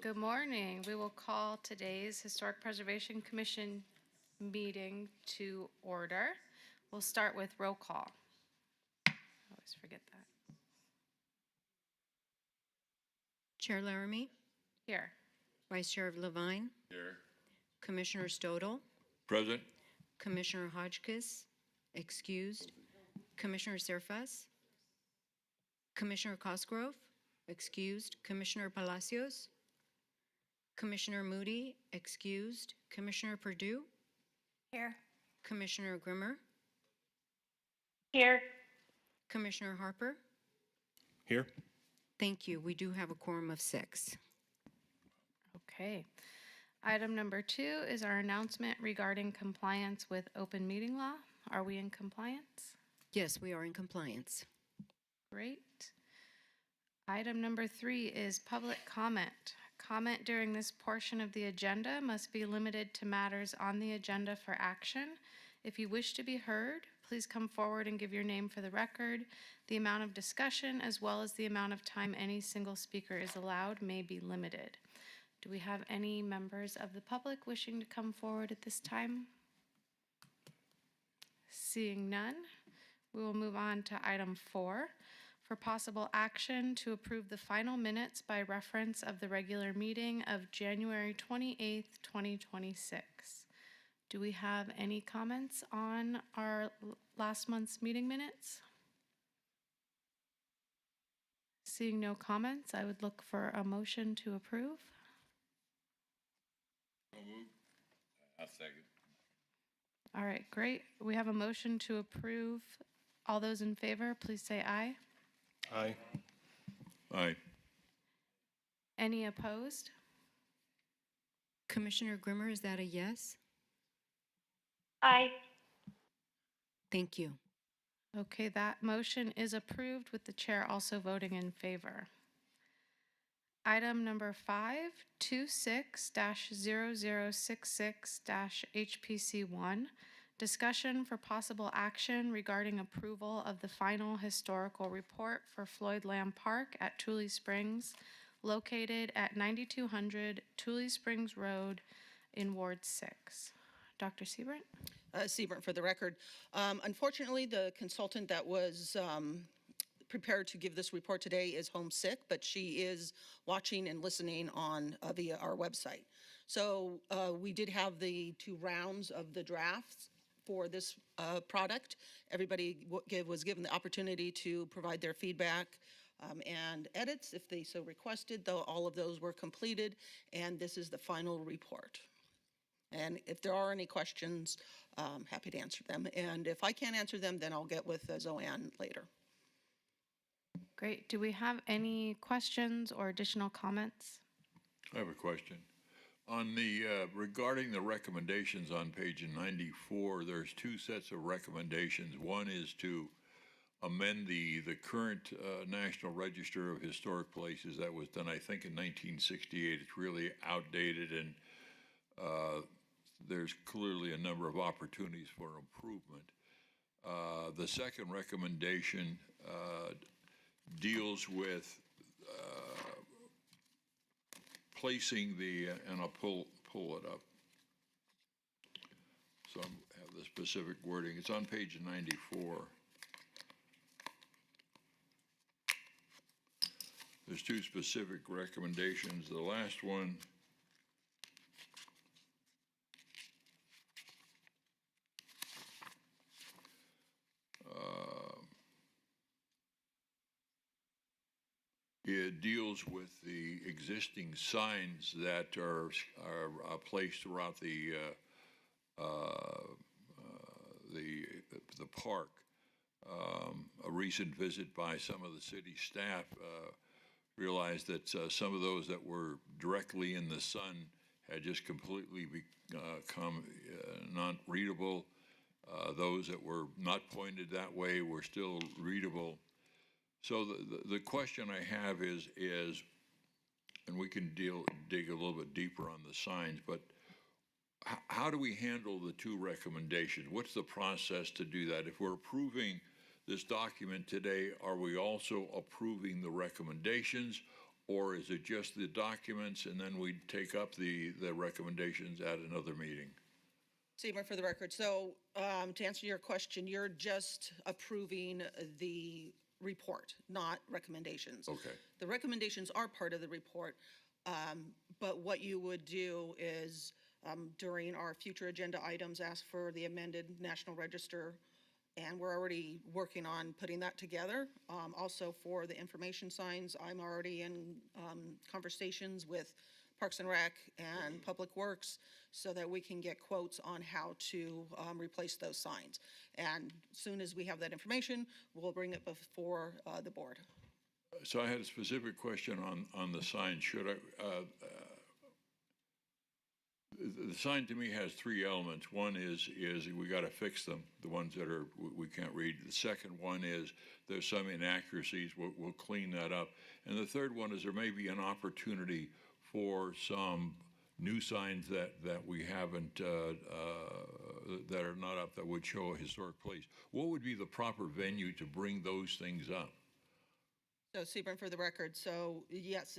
Good morning. We will call today's Historic Preservation Commission meeting to order. We'll start with roll call. I always forget that. Chair Laramie, Here. Vice Chair Levine, Here. Commissioner Stodel, Present. Commissioner Hodgkiss, excused, Commissioner Serfas, Commissioner Cosgrove, excused, Commissioner Palacios, Commissioner Moody, excused, Commissioner Perdue, Here. Commissioner Grimmer, Here. Commissioner Harper. Here. Thank you. We do have a quorum of 6. Okay. Item number 2 is our announcement regarding compliance with open meeting law. Are we in compliance? Yes, we are in compliance. Great. Item number 3 is public comment. Comment during this portion of the agenda must be limited to matters on the agenda for action. If you wish to be heard, please come forward and give your name for the record. The amount of discussion, as well as the amount of time any single speaker is allowed, may be limited. Do we have any members of the public wishing to come forward at this time? Seeing none, we will move on to item 4. For possible action to approve the final minutes by reference of the regular meeting of January 28th, 2026. Do we have any comments on our last month's meeting minutes? Seeing no comments, I would look for a motion to approve. I'll second. All right, great. We have a motion to approve. All those in favor, please say aye. Aye. Aye. Any opposed? Commissioner Grimmer, is that a yes? Aye. Thank you. Okay, that motion is approved with the chair also voting in favor. Item number 5, 26-0066-HPC1, discussion for possible action regarding approval of the final historical report for Floyd Lamb Park at Tule Springs, located at 9200 Tule Springs Road in Ward 6. Dr. Siebert? Siebert for the record. Unfortunately, the consultant that was prepared to give this report today is homesick, but she is watching and listening on via our website. So we did have the 2 rounds of the drafts for this product. Everybody was given the opportunity to provide their feedback and edits if they so requested, though all of those were completed, and this is the final report. And if there are any questions, happy to answer them. And if I can't answer them, then I'll get with Zoanne later. Great. Do we have any questions or additional comments? I have a question. On the, regarding the recommendations on page 94, there's 2 sets of recommendations. One is to amend the current National Register of Historic Places. That was done, I think, in 1968. It's really outdated, and there's clearly a number of opportunities for improvement. The second recommendation deals with placing the, and I'll pull it up. So I have the specific wording. It's on page 94. There's 2 specific recommendations. The last one it deals with the existing signs that are placed throughout the park. A recent visit by some of the city staff realized that some of those that were directly in the sun had just completely become not readable. Those that were not pointed that way were still readable. So the question I have is, and we can dig a little bit deeper on the signs, but how do we handle the 2 recommendations? What's the process to do that? If we're approving this document today, are we also approving the recommendations, Or is it just the documents and then we take up the recommendations at another meeting? Seymour, for the record, so to answer your question, you're just approving the report, not recommendations. Okay. The recommendations are part of the report, but what you would do is during our future agenda items, ask for the amended National Register, and we're already working on putting that together. Also for the information signs, I'm already in conversations with Parks and Rec and Public Works so that we can get quotes on how to replace those signs. And as soon as we have that information, we'll bring it before the board. So I had a specific question on the sign. Should I, the sign to me has three elements. One is we got to fix them, the ones that are we can't read. The second one is there's some inaccuracies. We'll clean that up. And the third one is there may be an opportunity for some new signs that we haven't, that are not up, that would show a historic place. What would be the proper venue to bring those things up? So Sebring, for the record, so yes,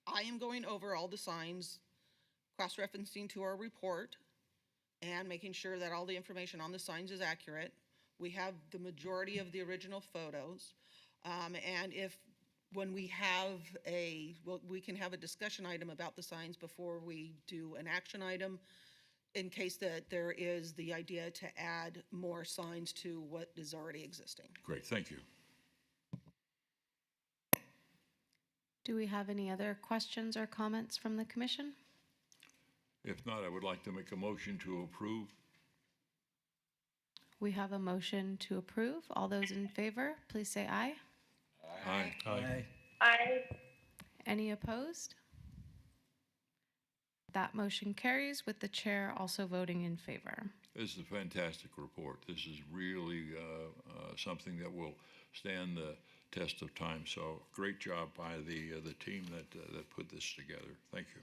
I am going over all the signs, cross-referencing to our report, and making sure that all the information on the signs is accurate. We have the majority of the original photos. And if, when we have we can have a discussion item about the signs before we do an action item, in case that there is the idea to add more signs to what is already existing. Great, thank you. Do we have any other questions or comments from the commission? If not, I would like to make a motion to approve. We have a motion to approve. All those in favor, please say aye. Aye. Aye. Aye. Any opposed? That motion carries with the chair also voting in favor. This is a fantastic report. This is really something that will stand the test of time. So great job by the team that put this together. Thank you.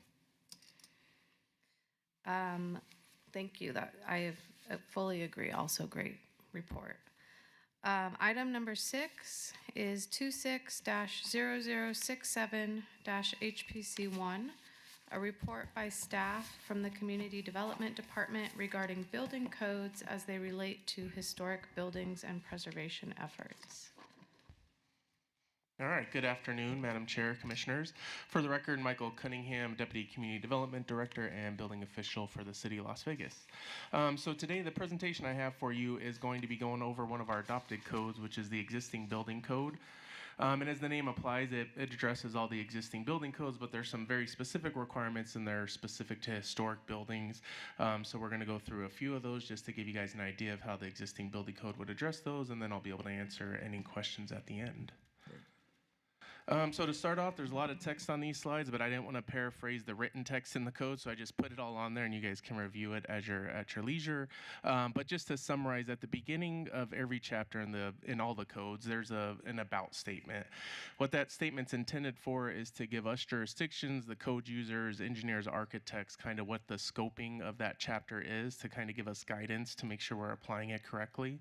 Thank you. That I fully agree. Also, great report. Item number 6 is 26-0067-HPC1, a report by staff from the Community Development Department regarding building codes as they relate to historic buildings and preservation efforts. All right, good afternoon, Madam Chair, Commissioners. For the record, Michael Cunningham, Deputy Community Development Director and Building Official for the City of Las Vegas. So today, the presentation I have for you is going to be going over one of our adopted codes, which is the existing building code. And as the name applies, it addresses all the existing building codes, but there's some very specific requirements in there specific to historic buildings. So we're going to go through a few of those just to give you guys an idea of how the existing building code would address those, and then I'll be able to answer any questions at the end. So to start off, there's a lot of text on these slides, but I didn't want to paraphrase the written text in the code, so I just put it all on there, and you guys can review it at your leisure. But just to summarize, at the beginning of every chapter in all the codes, there's an about statement. What that statement's intended for is to give us jurisdictions, the code users, engineers, architects, kind of what the scoping of that chapter is, to kind of give us guidance to make sure we're applying it correctly.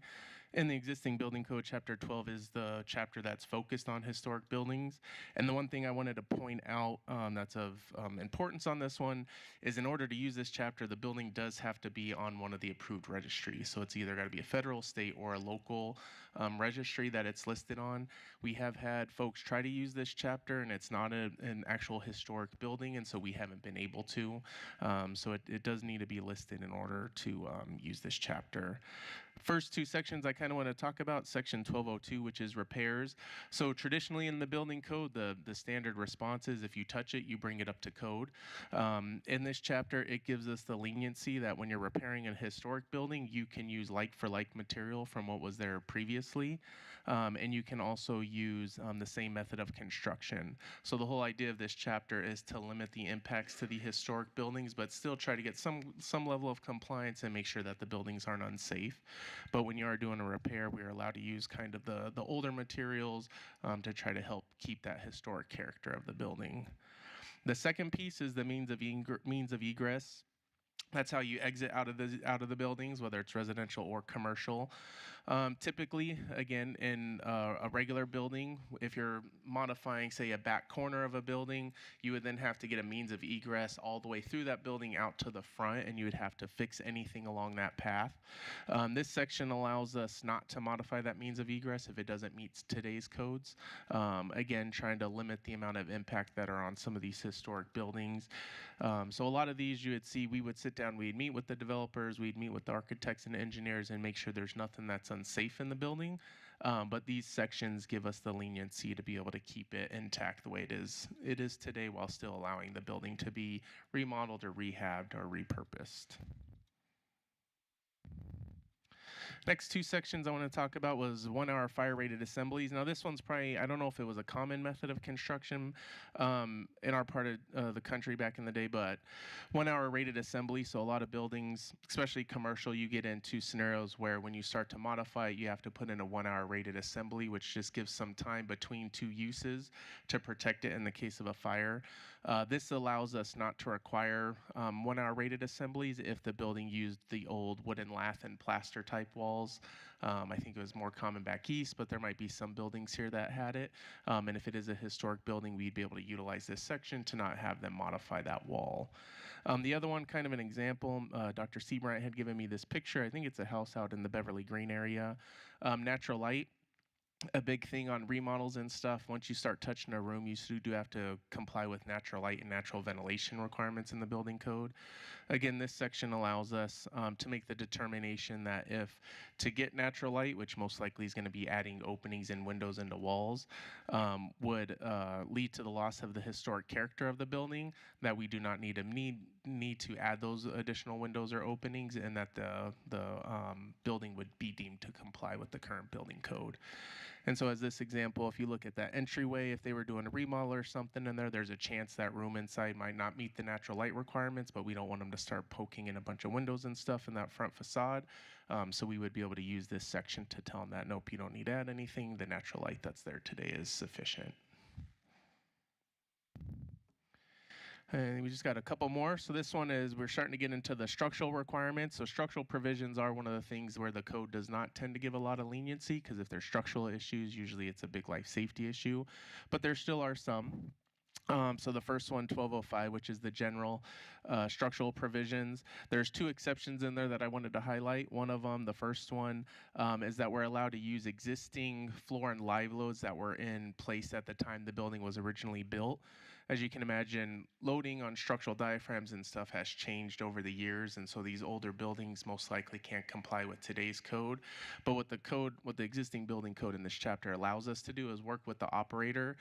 In the existing building code, chapter 12 is the chapter that's focused on historic buildings. And the one thing I wanted to point out that's of importance on this one is in order to use this chapter, the building does have to be on one of the approved registries. So it's either got to be a federal, state, or a local registry that it's listed on. We have had folks try to use this chapter, and it's not an actual historic building, and so we haven't been able to. So it does need to be listed in order to use this chapter. First two sections I kind of want to talk about, section 1202, which is repairs. So traditionally in the building code, the standard response is if you touch it, you bring it up to code. In this chapter, it gives us the leniency that when you're repairing a historic building, you can use like-for-like material from what was there previously. And you can also use the same method of construction. So the whole idea of this chapter is to limit the impacts to the historic buildings, but still try to get some level of compliance and make sure that the buildings aren't unsafe. But when you are doing a repair, we are allowed to use kind of the older materials to try to help keep that historic character of the building. The second piece is the means of egress. That's how you exit out of the buildings, whether it's residential or commercial. Typically, again, in a regular building, if you're modifying, say, a back corner of a building, you would then have to get a means of egress all the way through that building out to the front, and you would have to fix anything along that path. This section allows us not to modify that means of egress if it doesn't meet today's codes. Again, trying to limit the amount of impact that are on some of these historic buildings. So a lot of these you would see, we would sit down, we'd meet with the developers, we'd meet with the architects and engineers and make sure there's nothing that's unsafe in the building. But these sections give us the leniency to be able to keep it intact the way it is today, while still allowing the building to be remodeled or rehabbed or repurposed. Next two sections I want to talk about was 1 hour fire rated assemblies. Now this one's probably, I don't know if it was a common method of construction in our part of the country back in the day, but 1 hour rated assembly. So a lot of buildings, especially commercial, you get into scenarios where when you start to modify it, you have to put in a 1 hour rated assembly, which just gives some time between two uses to protect it in the case of a fire. This allows us not to require 1 hour rated assemblies if the building used the old wooden lath and plaster type walls. I think it was more common back east, but there might be some buildings here that had it. And if it is a historic building, we'd be able to utilize this section to not have them modify that wall. The other one, kind of an example, Dr. Seabright had given me this picture. I think it's a house out in the Beverly Green area. Natural light. A big thing on remodels and stuff, once you start touching a room, you do have to comply with natural light and natural ventilation requirements in the building code. Again, this section allows us to make the determination that if to get natural light, which most likely is going to be adding openings and windows into walls, would lead to the loss of the historic character of the building, that we do not need to add those additional windows or openings, and that the building would be deemed to comply with the current building code. And so as this example, if you look at that entryway, if they were doing a remodel or something in there, there's a chance that room inside might not meet the natural light requirements, but we don't want them to start poking in a bunch of windows and stuff in that front facade. So we would be able to use this section to tell them that, nope, you don't need to add anything. The natural light that's there today is sufficient. And we just got a couple more. So this one is, we're starting to get into the structural requirements. So structural provisions are one of the things where the code does not tend to give a lot of leniency, because if there's structural issues, usually it's a big life safety issue, but there still are some. So the first one, 1205, which is the general structural provisions. There's two exceptions in there that I wanted to highlight. One of them, the first one, is that we're allowed to use existing floor and live loads that were in place at the time the building was originally built. As you can imagine, loading on structural diaphragms and stuff has changed over the years, and so these older buildings most likely can't comply with today's code. But what the existing building code in this chapter allows us to do is work with the operator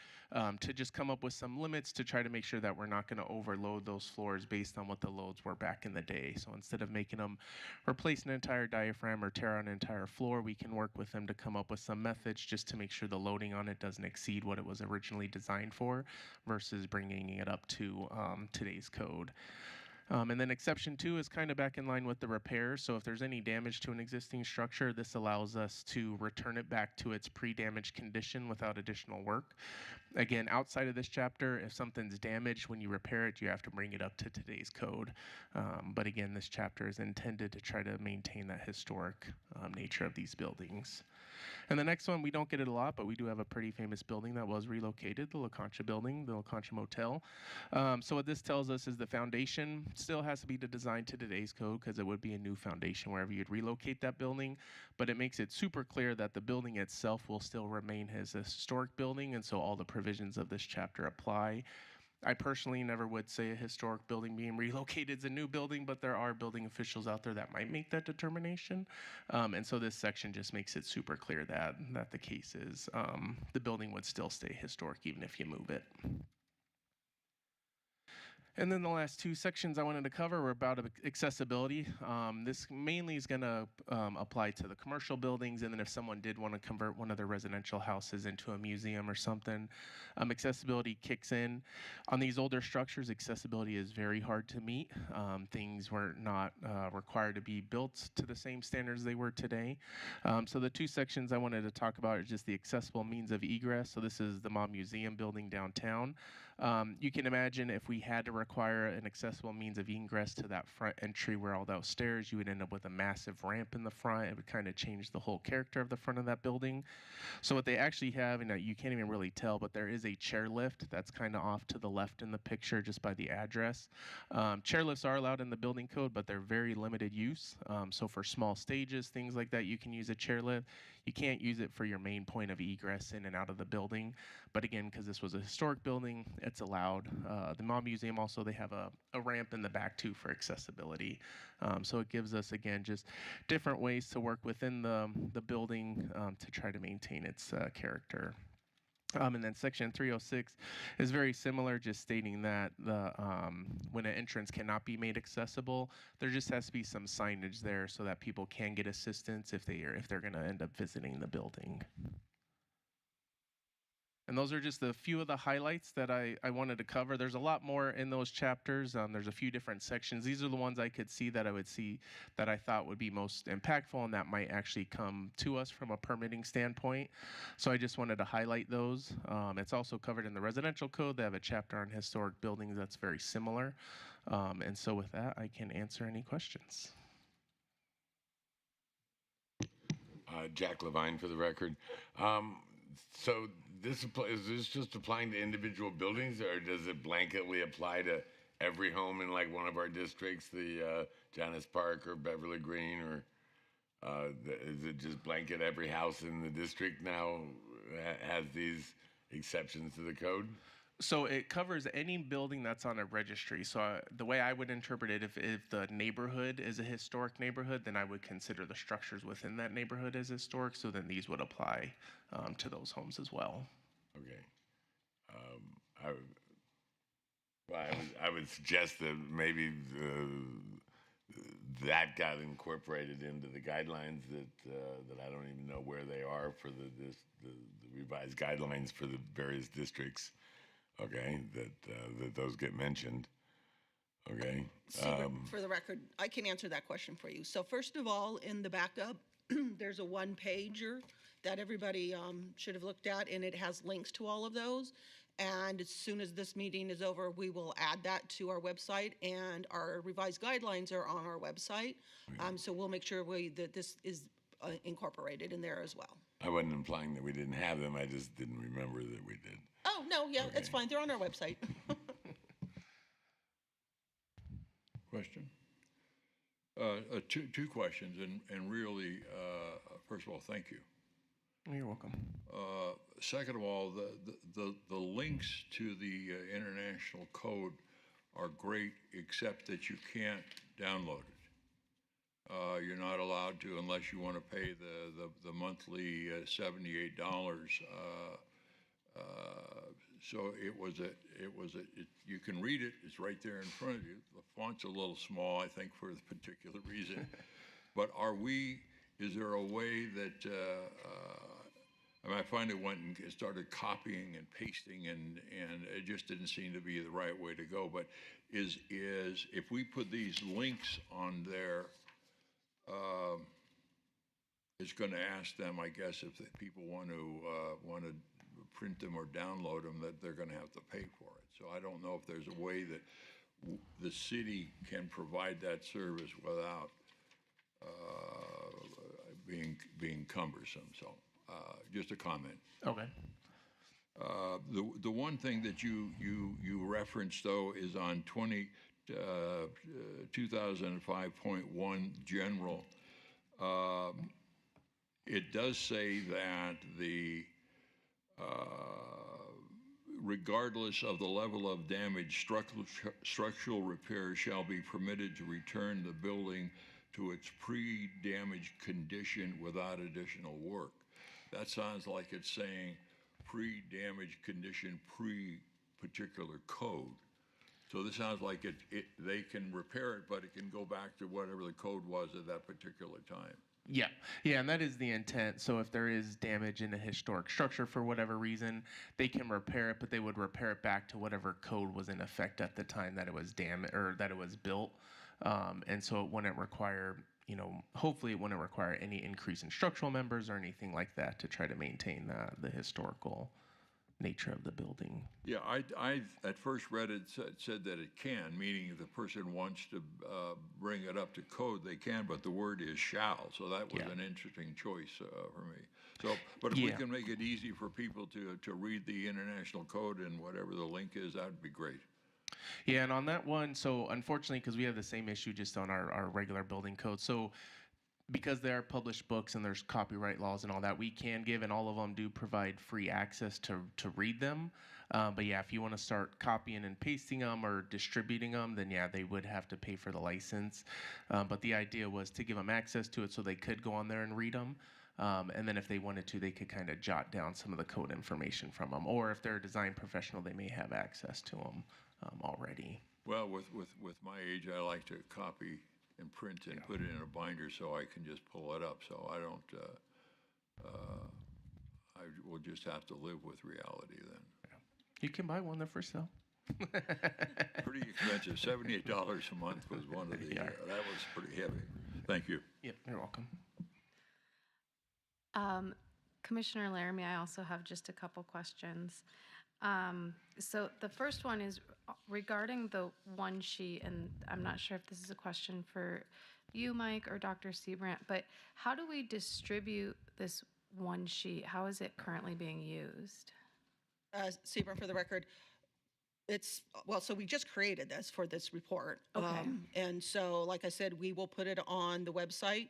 to just come up with some limits to try to make sure that we're not going to overload those floors based on what the loads were back in the day. So instead of making them replace an entire diaphragm or tear out an entire floor, we can work with them to come up with some methods just to make sure the loading on it doesn't exceed what it was originally designed for, versus bringing it up to today's code. And then exception 2 is kind of back in line with the repairs. So if there's any damage to an existing structure, this allows us to return it back to its pre-damaged condition without additional work. Again, outside of this chapter, if something's damaged when you repair it, you have to bring it up to today's code. But again, this chapter is intended to try to maintain that historic nature of these buildings. And the next one, we don't get it a lot, but we do have a pretty famous building that was relocated, the La Concha building, the La Concha Motel. So what this tells us is the foundation still has to be designed to today's code, because it would be a new foundation wherever you'd relocate that building. But it makes it super clear that the building itself will still remain as a historic building, and so all the provisions of this chapter apply. I personally never would say a historic building being relocated is a new building, but there are building officials out there that might make that determination. And so this section just makes it super clear that the case is the building would still stay historic even if you move it. And then the last two sections I wanted to cover were about accessibility. This mainly is going to apply to the commercial buildings, and then if someone did want to convert one of their residential houses into a museum or something, accessibility kicks in. On these older structures, accessibility is very hard to meet. Things were not required to be built to the same standards they were today. So the two sections I wanted to talk about are just the accessible means of egress. So this is the Mob Museum building downtown. You can imagine if we had to require an accessible means of egress to that front entry where all those stairs, you would end up with a massive ramp in the front. It would kind of change the whole character of the front of that building. So what they actually have, and you can't even really tell, but there is a chairlift that's kind of off to the left in the picture just by the address. Chairlifts are allowed in the building code, but they're very limited use. So for small stages, things like that, you can use a chairlift. You can't use it for your main point of egress in and out of the building. But again, because this was a historic building, it's allowed. The Mall Museum also, they have a ramp in the back too for accessibility. So it gives us, again, just different ways to work within the building to try to maintain its character. And then section 306 is very similar, just stating that when an entrance cannot be made accessible, there just has to be some signage there so that people can get assistance if they're going to end up visiting the building. And those are just a few of the highlights that I wanted to cover. There's a lot more in those chapters. There's a few different sections. These are the ones I could see that I thought would be most impactful and that might actually come to us from a permitting standpoint. So I just wanted to highlight those. It's also covered in the residential code. They have a chapter on historic buildings that's very similar. And so with that, I can answer any questions. Jack Levine for the record. So is this just applying to individual buildings, or does it blanketly apply to every home in like one of our districts, the Janice Park or Beverly Green, or is it just blanket every house in the district now has these exceptions to the code? So it covers any building that's on a registry. So the way I would interpret it, if the neighborhood is a historic neighborhood, then I would consider the structures within that neighborhood as historic. So then these would apply to those homes as well. Okay. I would suggest that maybe that got incorporated into the guidelines that I don't even know where they are for the revised guidelines for the various districts. Okay, that those get mentioned. Okay. For the record, I can answer that question for you. So first of all, in the backup, there's a one-pager that everybody should have looked at, and it has links to all of those. And as soon as this meeting is over, we will add that to our website, and our revised guidelines are on our website. So we'll make sure that this is incorporated in there as well. I wasn't implying that we didn't have them. I just didn't remember that we did. Oh, no, yeah, Okay. it's fine. They're on our website. Question? Two questions, and really, first of all, thank you. You're welcome. Second of all, the links to the international code are great, except that you can't download it. You're not allowed to unless you want to pay the monthly $78. So you can read it. It's right there in front of you. The font's a little small, I think, for the particular reason. But is there a way that, I finally went and started copying and pasting, and it just didn't seem to be the right way to go. But is if we put these links on there, it's going to ask them, I guess, if people want to print them or download them, that they're going to have to pay for it. So I don't know if there's a way that the city can provide that service without being cumbersome. So just a comment. Okay. The one thing that you referenced, though, is on 2005.1 general. It does say that regardless of the level of damage, structural repairs shall be permitted to return the building to its pre-damage condition without additional work. That sounds like it's saying pre-damage condition, pre-particular code. So this sounds like they can repair it, but it can go back to whatever the code was at that particular time. Yeah, and that is the intent. So if there is damage in a historic structure for whatever reason, they can repair it, but they would repair it back to whatever code was in effect at the time that it was damaged or that it was built. And so it wouldn't require, hopefully it wouldn't require any increase in structural members or anything like that to try to maintain the historical nature of the building. Yeah, I at first read it, said that it can, meaning if the person wants to bring it up to code, they can, but the word is shall, so that was Yeah. an interesting choice for me. So, but if we Yeah. can make it easy for people to read the international code and whatever the link is, that would be great. Yeah, and on that one, so unfortunately, because we have the same issue just on our regular building code, so because they are published books and there's copyright laws and all that, we can give, and all of them do provide free access to read them. But yeah, if you want to start copying and pasting them or distributing them, then yeah, they would have to pay for the license. But the idea was to give them access to it so they could go on there and read them. And then if they wanted to, they could kind of jot down some of the code information from them. Or if they're a design professional, they may have access to them already. Well, with my age, I like to copy and print and put it in a binder so I can just pull it up. So I don't, I will just have to live with reality then. You can buy one, they're for sale. Pretty expensive, $78 a month was one of the, Yeah. that was pretty heavy. Thank you. Yep, you're welcome. Commissioner Laramie, I also have just a couple questions. So the first one is regarding the one sheet, and I'm not sure if this is a question for you, Mike, or Dr. Seabrandt, but how do we distribute this one sheet? How is it currently being used? Sebring, for the record, it's, well, so we just created this for this report. Okay. And so, like I said, we will put it on the website.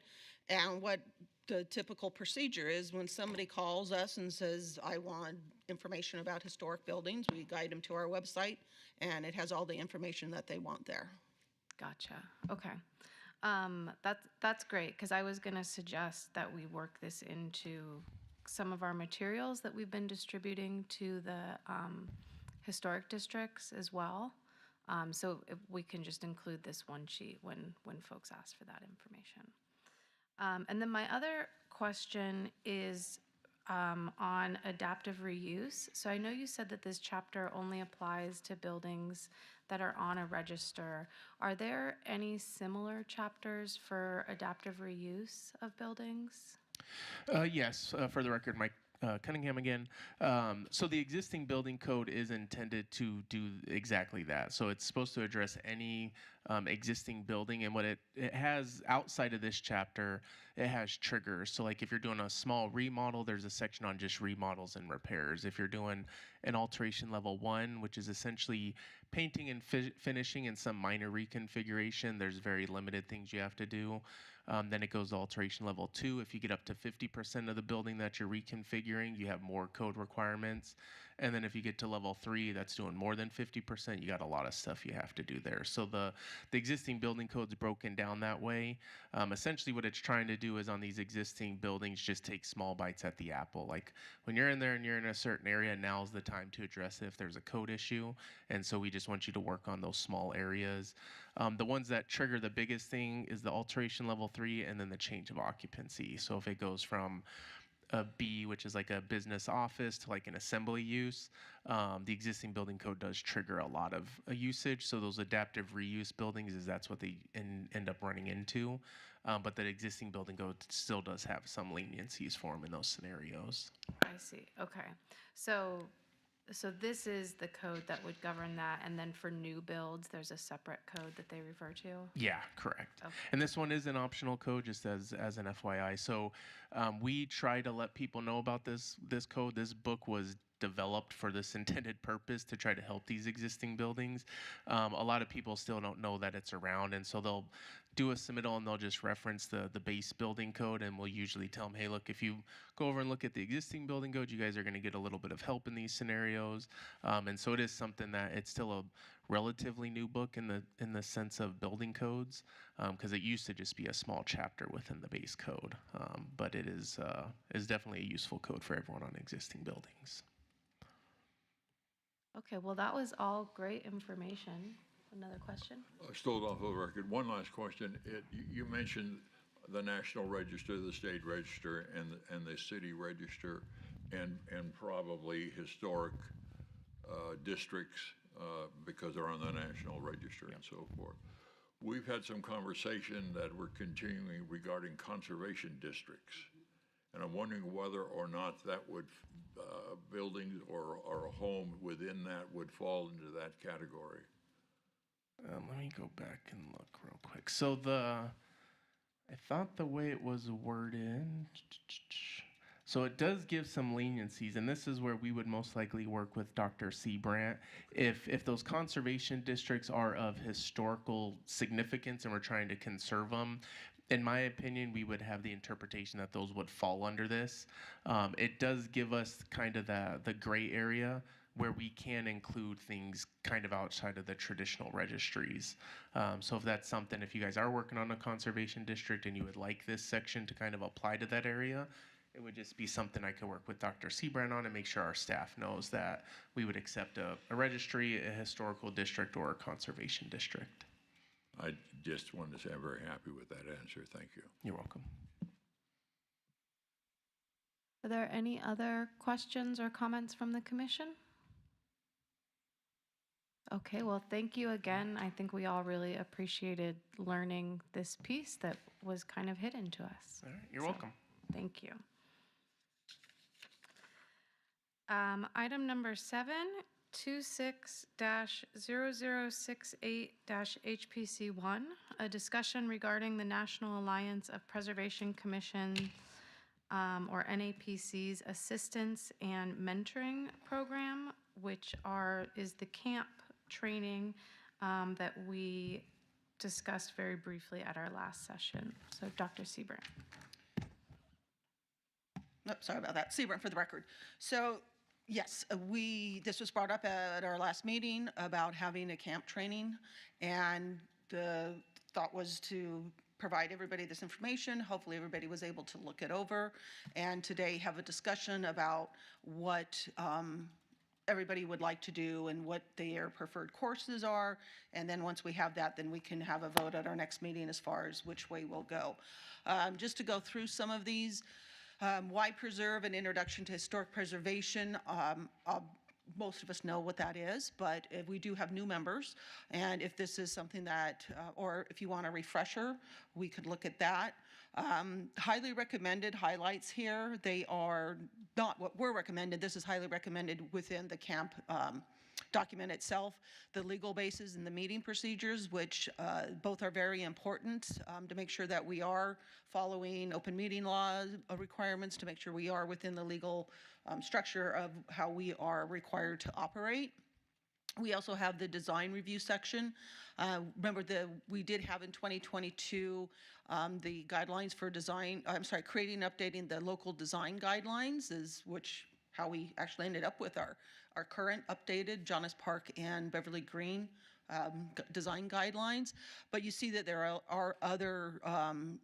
And what the typical procedure is, when somebody calls us and says, I want information about historic buildings, we guide them to our website, and it has all the information that they want there. Gotcha. Okay. That's great, because I was going to suggest that we work this into some of our materials that we've been distributing to the historic districts as well. So if we can just include this one sheet when folks ask for that information. And then my other question is on adaptive reuse. So I know you said that this chapter only applies to buildings that are on a register. Are there any similar chapters for adaptive reuse of buildings? Yes, for the record, Mike Cunningham again. So the existing building code is intended to do exactly that. So it's supposed to address any existing building, and what it has outside of this chapter, it has triggers. So like if you're doing a small remodel, there's a section on just remodels and repairs. If you're doing an alteration level 1, which is essentially painting and finishing and some minor reconfiguration, there's very limited things you have to do. Then it goes to alteration level 2. If you get up to 50% of the building that you're reconfiguring, you have more code requirements. And then if you get to level 3, that's doing more than 50%, you got a lot of stuff you have to do there. So the existing building code's broken down that way. Essentially what it's trying to do is on these existing buildings, just take small bites at the apple. Like when you're in there and you're in a certain area, now's the time to address it if there's a code issue. And so we just want you to work on those small areas. The ones that trigger the biggest thing is the alteration level 3 and then the change of occupancy. So if it goes from a B, which is like a business office, to like an assembly use, the existing building code does trigger a lot of usage. So those adaptive reuse buildings, that's what they end up running into. But the existing building code still does have some leniencies for them in those scenarios. I see. Okay. So this is the code that would govern that, and then for new builds, there's a separate code that they refer to? Yeah, correct. Okay. And this one is an optional code, just as an FYI. So we try to let people know about this code. This book was developed for this intended purpose to try to help these existing buildings. A lot of people still don't know that it's around, and so they'll do a submittal and they'll just reference the base building code, and we'll usually tell them, hey, look, if you go over and look at the existing building code, you guys are going to get a little bit of help in these scenarios. And so it is something that it's still a relatively new book in the sense of building codes, because it used to just be a small chapter within the base code. But it is definitely a useful code for everyone on existing buildings. Okay, well, that was all great information. Another question? Stole it off of the record. One last question. You mentioned the National Register, the State Register, and the City Register, and probably historic districts because they're on the National Register and so forth. We've had some conversation that we're continuing regarding conservation districts, and I'm wondering whether or not that would buildings or a home within that would fall into that category? Let me go back and look real quick. So I thought the way it was worded, so it does give some leniencies, and this is where we would most likely work with Dr. Seabrandt. If those conservation districts are of historical significance and we're trying to conserve them, in my opinion, we would have the interpretation that those would fall under this. It does give us kind of the gray area where we can include things kind of outside of the traditional registries. So if that's something, if you guys are working on a conservation district and you would like this section to kind of apply to that area, it would just be something I could work with Dr. Seabrand on and make sure our staff knows that we would accept a registry, a historical district, or a conservation district. I just wanted to say I'm very happy with that answer. Thank you. You're welcome. Are there any other questions or comments from the commission? Okay, well, thank you again. I think we all really appreciated learning this piece that was kind of hidden to us. All right, you're So, welcome. Thank you. Item number 7, 26-0068-HPC1, a discussion regarding the National Alliance of Preservation Commission, or NAPC's Assistance and Mentoring Program, which is the camp training that we discussed very briefly at our last session. So Dr. Seabrand. Nope, sorry about that. Seabrand for the record. So yes, this was brought up at our last meeting about having a camp training, and the thought was to provide everybody this information. Hopefully everybody was able to look it over, and today have a discussion about what everybody would like to do and what their preferred courses are. And then once we have that, then we can have a vote at our next meeting as far as which way we'll go. Just to go through some of these, why preserve an introduction to historic preservation? Most of us know what that is, but if we do have new members, and if this is something that, or if you want a refresher, we could look at that. Highly recommended highlights here. They are not what we're recommended. This is highly recommended within the camp document itself. The legal basis and the meeting procedures, which both are very important to make sure that we are following open meeting law requirements, to make sure we are within the legal structure of how we are required to operate. We also have the design review section. Remember we did have in 2022 the guidelines for design, creating and updating the local design guidelines, how we actually ended up with our current updated Jonas Park and Beverly Green design guidelines. But you see that there are other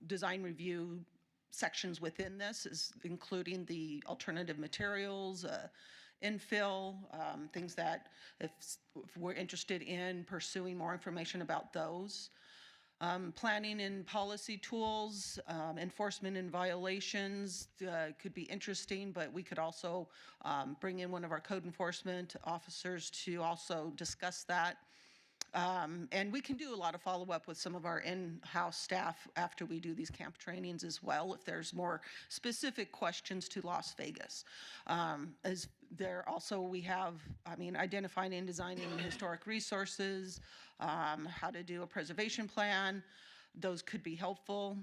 design review sections within this, including the alternative materials, infill, things that if we're interested in pursuing more information about those. Planning and policy tools, enforcement and violations could be interesting, but we could also bring in one of our code enforcement officers to also discuss that. And we can do a lot of follow-up with some of our in-house staff after we do these camp trainings as well, if there's more specific questions to Las Vegas. As there also we have, identifying and designing historic resources, how to do a preservation plan. Those could be helpful.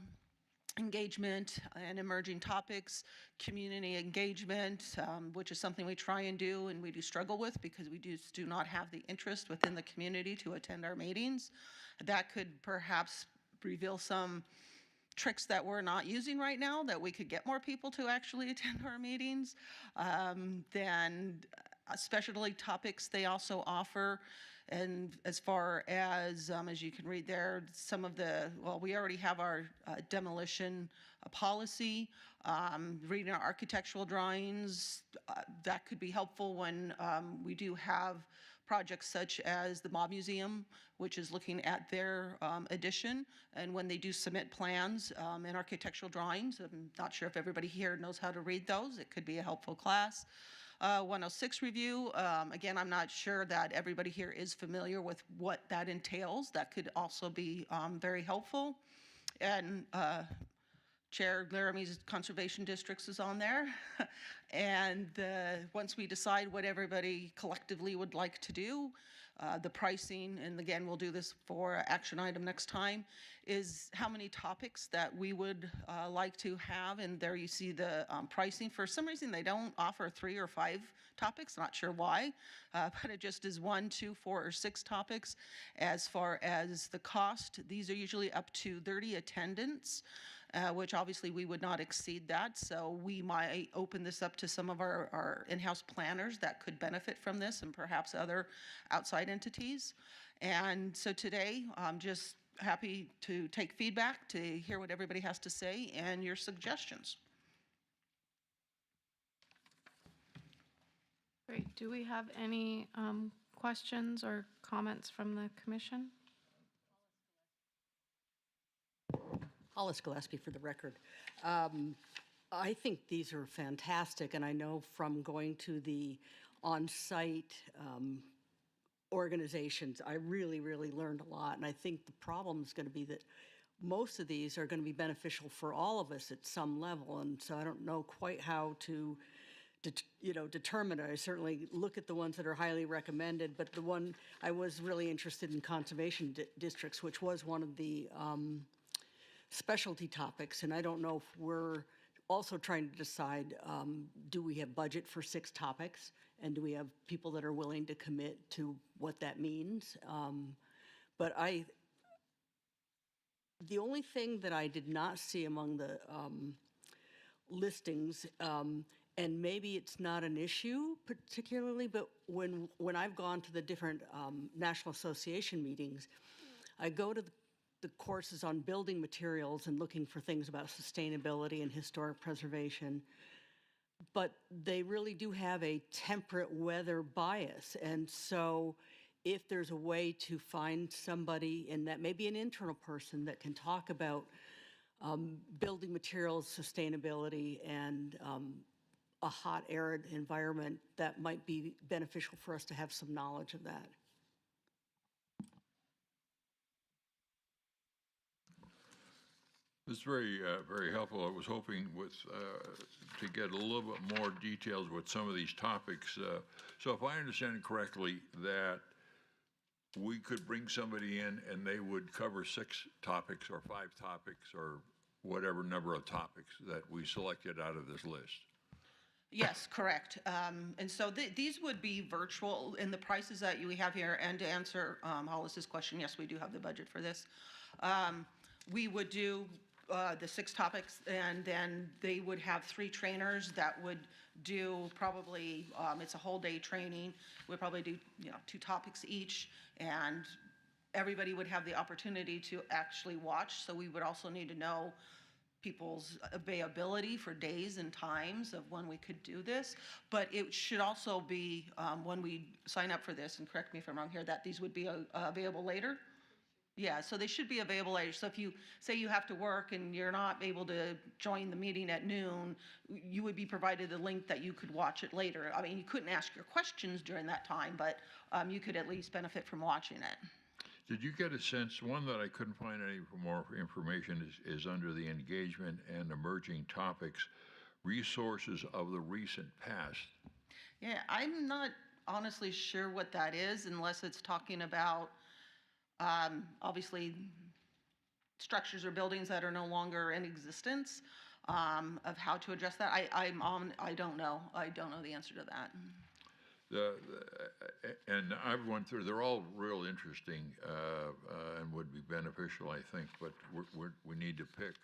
Engagement and emerging topics, community engagement, which is something we try and do and we do struggle with because we do not have the interest within the community to attend our meetings. That could perhaps reveal some tricks that we're not using right now that we could get more people to actually attend our meetings. Then especially topics they also offer. And as far as you can read there, some of we already have our demolition policy, reading our architectural drawings, that could be helpful when we do have projects such as the Mob Museum, which is looking at their addition, and when they do submit plans and architectural drawings. I'm not sure if everybody here knows how to read those. It could be a helpful class. 106 review, again, I'm not sure that everybody here is familiar with what that entails. That could also be very helpful. And Chair Laramie's conservation districts is on there. And once we decide what everybody collectively would like to do, the pricing, and again, we'll do this for action item next time, is how many topics that we would like to have. And there you see the pricing. For some reason, they don't offer 3 or 5 topics, not sure why, but it just is 1, 2, 4, or 6 topics. As far as the cost, these are usually up to 30 attendants. Which obviously we would not exceed that. So we might open this up to some of our in-house planners that could benefit from this, and perhaps other outside entities. And so today, I'm just happy to take feedback, to hear what everybody has to say and your suggestions. Great. Do we have any questions or comments from the commission? Hollis Gillespie for the record. I think these are fantastic, and I know from going to the on-site organizations, I really, really learned a lot. And I think the problem is going to be that most of these are going to be beneficial for all of us at some level. And so I don't know quite how to determine it. I certainly look at the ones that are highly recommended, but the one I was really interested in conservation districts, which was one of the specialty topics, and I don't know if we're also trying to decide, do we have budget for 6 topics, and do we have people that are willing to commit to what that means? But the only thing that I did not see among the listings, and maybe it's not an issue particularly, but when I've gone to the different National Association meetings, I go to the courses on building materials and looking for things about sustainability and historic preservation, but they really do have a temperate weather bias. And so if there's a way to find somebody, and that may be an internal person, that can talk about building materials, sustainability, and a hot, arid environment, that might be beneficial for us to have some knowledge of that. This is very helpful. I was hoping to get a little bit more details with some of these topics. So if I understand correctly, that we could bring somebody in and they would cover 6 topics or 5 topics or whatever number of topics that we selected out of this list. Yes, correct. And so these would be virtual in the prices that we have here. And to answer Hollis's question, yes, we do have the budget for this. We would do the 6 topics, and then they would have 3 trainers that would do probably, it's a whole day training. We'd probably do 2 topics each, and everybody would have the opportunity to actually watch. So we would also need to know people's availability for days and times of when we could do this. But it should also be, when we sign up for this, and correct me if I'm wrong here, that these would be available later? Yeah, so they should be available later. So if you say you have to work and you're not able to join the meeting at noon, you would be provided a link that you could watch it later. I mean, you couldn't ask your questions during that time, but you could at least benefit from watching it. Did you get a sense, one that I couldn't find any more information is under the engagement and emerging topics, resources of the recent past? Yeah, I'm not honestly sure what that is, unless it's talking about obviously structures or buildings that are no longer in existence, of how to address that. I don't know. I don't know the answer to that. And I've went through, they're all real interesting and would be beneficial, I think, but we need to pick.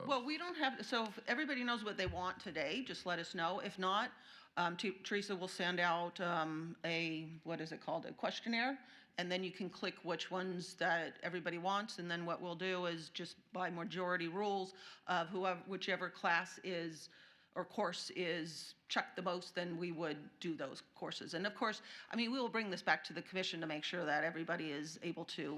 Well, we don't have, so if everybody knows what they want today, just let us know. If not, Teresa will send out what is it called, a questionnaire, and then you can click which ones that everybody wants, and then what we'll do is just by majority rules of whichever class is or course is checked the most, then we would do those courses. And of course, I mean, we will bring this back to the commission to make sure that everybody is able to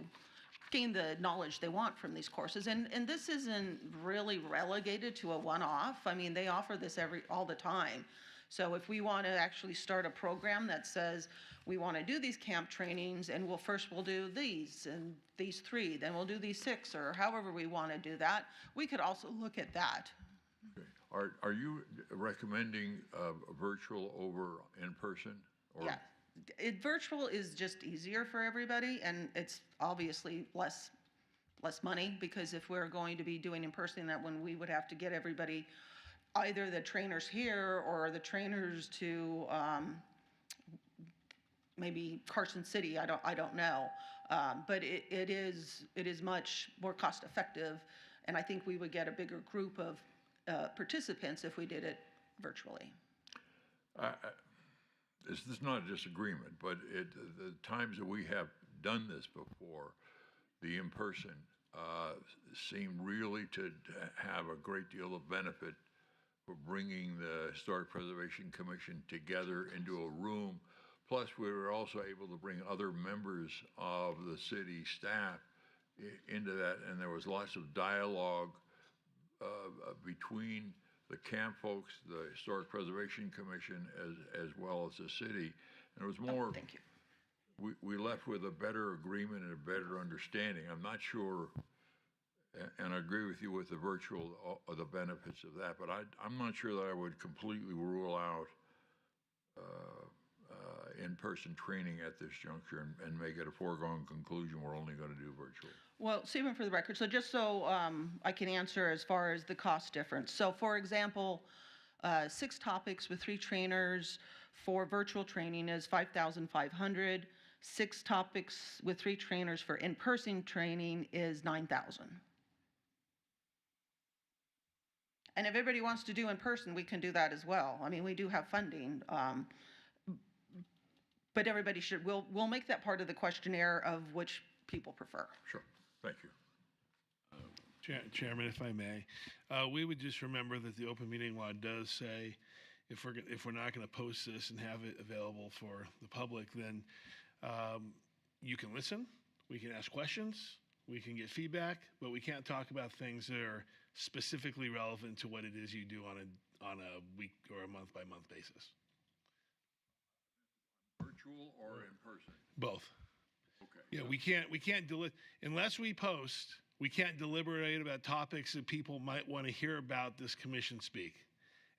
gain the knowledge they want from these courses. And this isn't really relegated to a one-off. I mean, they offer this all the time. So if we want to actually start a program that says we want to do these camp trainings, and we'll do these and these 3, then we'll do these 6, or however we want to do that, we could also look at that. Are you recommending virtual over in person? Or Yeah, virtual is just easier for everybody, and it's obviously less money, because if we're going to be doing in person, that one, we would have to get everybody, either the trainers here or the trainers to maybe Carson City, I don't know. But it is much more cost effective, and I think we would get a bigger group of participants if we did it virtually. This is not a disagreement, but the times that we have done this before, the in-person seem really to have a great deal of benefit for bringing the Historic Preservation Commission together into a room. Plus, we were also able to bring other members of the city staff into that, and there was lots of dialogue between the camp folks, the Historic Preservation Commission, as well as the city. And it was more, Thank you. we left with a better agreement and a better understanding. I'm not sure, and I agree with you with the virtual, the benefits of that, but I'm not sure that I would completely rule out in-person training at this juncture and make it a foregone conclusion we're only going to do virtual. Well, Stephen, for the record, so just so I can answer as far as the cost difference. So for example, 6 topics with 3 trainers for virtual training is $5,500. 6 topics with 3 trainers for in-person training is $9,000. And if everybody wants to do in person, we can do that as well. I mean, we do have funding. But everybody should, we'll make that part of the questionnaire of which people prefer. Sure, thank you. Chairman, if I may, we would just remember that the open meeting law does say if we're not going to post this and have it available for the public, then you can listen, we can ask questions, we can get feedback, but we can't talk about things that are specifically relevant to what it is you do on a week or a month-by-month basis. Virtual or in person? Both. Okay. Yeah, we can't unless we post, we can't deliberate about topics that people might want to hear about this commission speak.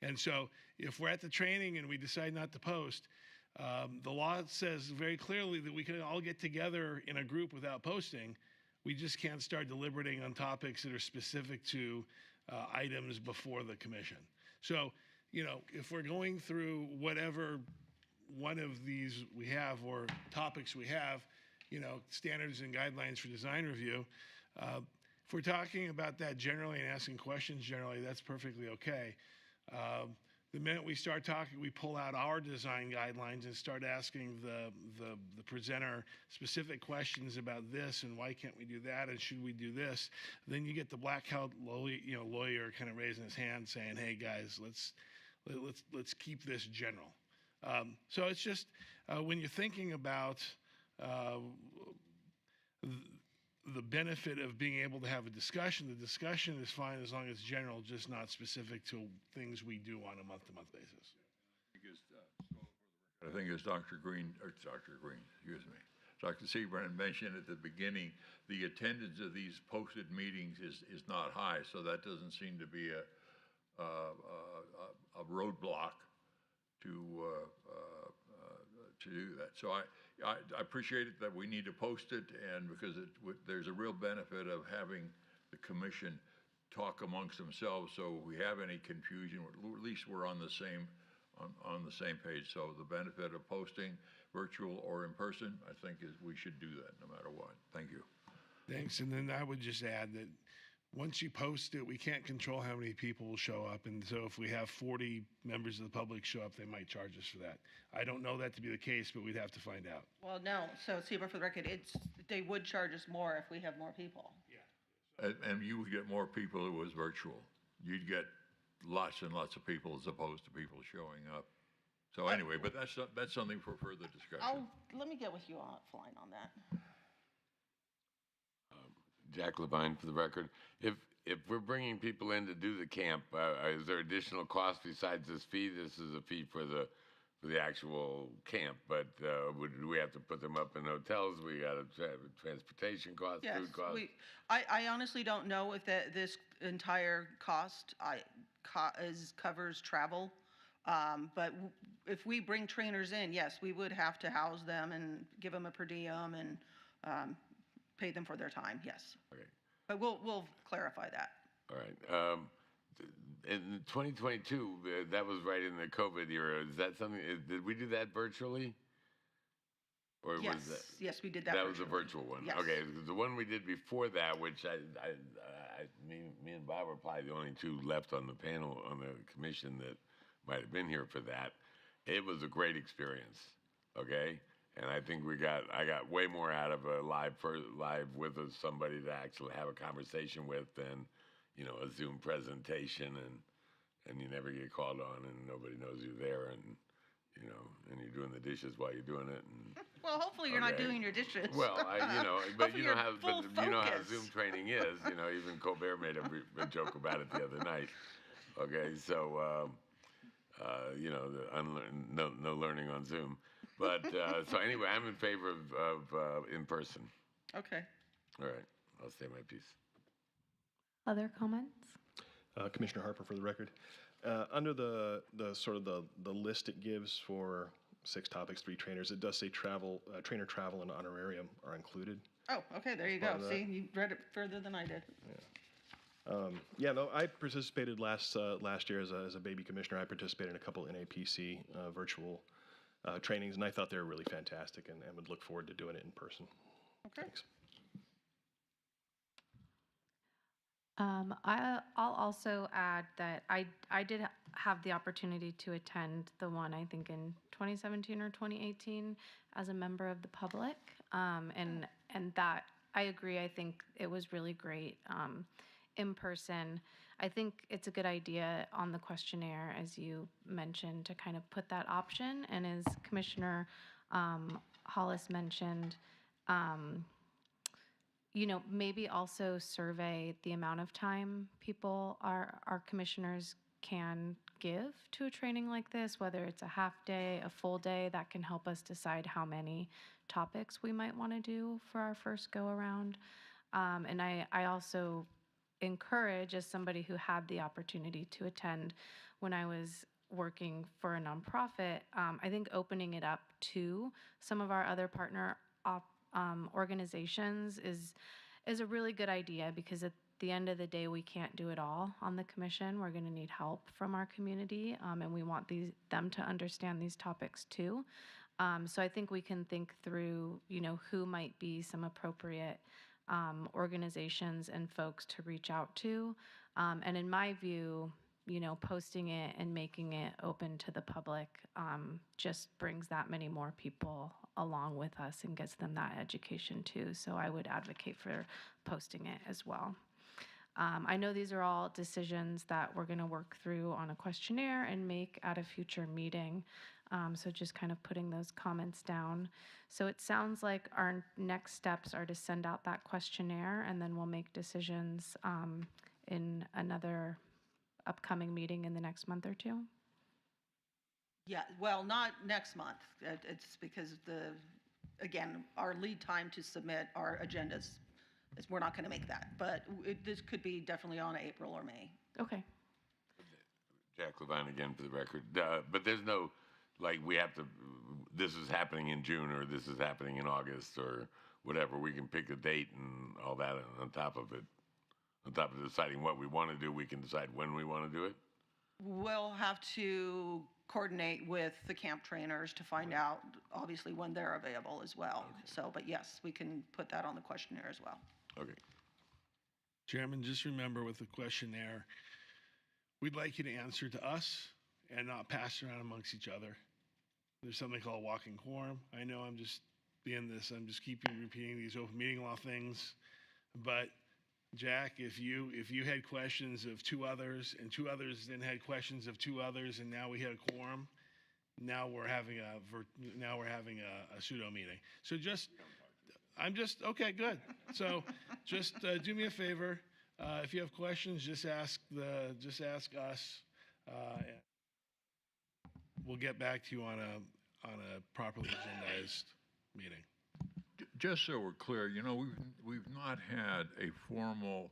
And so if we're at the training and we decide not to post, the law says very clearly that we can all get together in a group without posting. We just can't start deliberating on topics that are specific to items before the commission. So, if we're going through whatever one of these we have or topics we have, standards and guidelines for design review, if we're talking about that generally and asking questions generally, that's perfectly okay. The minute we start talking, we pull out our design guidelines and start asking the presenter specific questions about this and why can't we do that and should we do this, then you get the black hat lawyer kind of raising his hand saying, hey guys, let's keep this general. So it's just when you're thinking about the benefit of being able to have a discussion, the discussion is fine as long as it's general, just not specific to things we do on a month-to-month basis. I think as Dr. Seabrand mentioned at the beginning, the attendance of these posted meetings is not high, so that doesn't seem to be a roadblock to do that. So I appreciate it that we need to post it, and because there's a real benefit of having the commission talk amongst themselves. So if we have any confusion, at least we're on the same page. So the benefit of posting virtual or in person, I think we should do that no matter what. Thank you. Thanks. And then I would just add that once you post it, we can't control how many people will show up. And so if we have 40 members of the public show up, they might charge us for that. I don't know that to be the case, but we'd have to find out. Well, no, so Stephen, for the record, they would charge us more if we have more people. Yeah. And you would get more people if it was virtual. You'd get lots and lots of people as opposed to people showing up. So anyway, but that's something for further discussion. Let me get with you offline on that. Jack Levine for the record. If we're bringing people in to do the camp, is there additional cost besides this fee? This is a fee for the actual camp, but do we have to put them up in hotels? We got transportation costs, Yes, food costs? I honestly don't know if this entire cost, covers travel. But if we bring trainers in, yes, we would have to house them and give them a per diem and pay them for their time, yes. Okay. But we'll clarify that. All right. In 2022, that was right in the COVID era. Is that something, did we do that virtually? Or Yes, was that? yes, we did that That was a virtually. virtual one. Yes. Okay, the one we did before that, which me and Bob were probably the only two left on the panel, on the commission that might have been here for that. It was a great experience, okay? And I think I got way more out of a live with somebody to actually have a conversation with than, a Zoom presentation and you never get called on and nobody knows you're there and, and you're doing the dishes while you're doing it. And Well, hopefully you're not Okay. doing your dishes. well, but Hopefully you're full you know how focus. Zoom training is. Even Colbert made a joke about it the other night. Okay, so no learning on Zoom. But so anyway, I'm in favor of in person. Okay. All right, I'll say my piece. Other comments? Commissioner Harper for the record. Under the sort of the list it gives for 6 topics, 3 trainers, it does say trainer travel and honorarium are included. Oh, okay, there you go. Part of that. See, you read it further than I did. Yeah, no, I participated last year as a baby commissioner. I participated in a couple NAPC virtual trainings, and I thought they were really fantastic and would look forward to doing it in person. Okay. Thanks. I'll also add that I did have the opportunity to attend the one, I think in 2017 or 2018, as a member of the public. And that, I agree, I think it was really great in person. I think it's a good idea on the questionnaire, as you mentioned, to kind of put that option. And as Commissioner Hollis mentioned, maybe also survey the amount of time our commissioners can give to a training like this, whether it's a half day, a full day. That can help us decide how many topics we might want to do for our first go around. And I also encourage, as somebody who had the opportunity to attend when I was working for a nonprofit, I think opening it up to some of our other partner organizations is a really good idea, because at the end of the day, we can't do it all on the commission. We're going to need help from our community, and we want them to understand these topics too. So I think we can think through, who might be some appropriate organizations and folks to reach out to. And in my view, posting it and making it open to the public just brings that many more people along with us and gets them that education too. So I would advocate for posting it as well. I know these are all decisions that we're going to work through on a questionnaire and make at a future meeting. So just kind of putting those comments down. So it sounds like our next steps are to send out that questionnaire, and then we'll make decisions in another upcoming meeting in the next month or two. Yeah, well, not next month. It's because again, our lead time to submit our agendas we're not going to make that. But this could be definitely on April or May. Okay. Jack Levine again for the record. But there's no, we have to, this is happening in June or this is happening in August or whatever. We can pick a date and all that on top of it. On top of deciding what we want to do, we can decide when we want to do it. We'll have to coordinate with the camp trainers to find out, obviously, when they're available as well. Okay. So, but yes, we can put that on the questionnaire as well. Okay. Chairman, just remember with the questionnaire, we'd like you to answer to us and not pass around amongst each other. There's something called walking quorum. I know I'm just keeping repeating these open meeting law things, but Jack, if you had questions of 2 others and 2 others then had questions of 2 others and now we had a quorum, now we're having a pseudo meeting. So okay, good. So just do me a favor. If you have questions, just ask us. We'll get back to you on a properly agendized meeting. Just so we're clear, we've not had a formal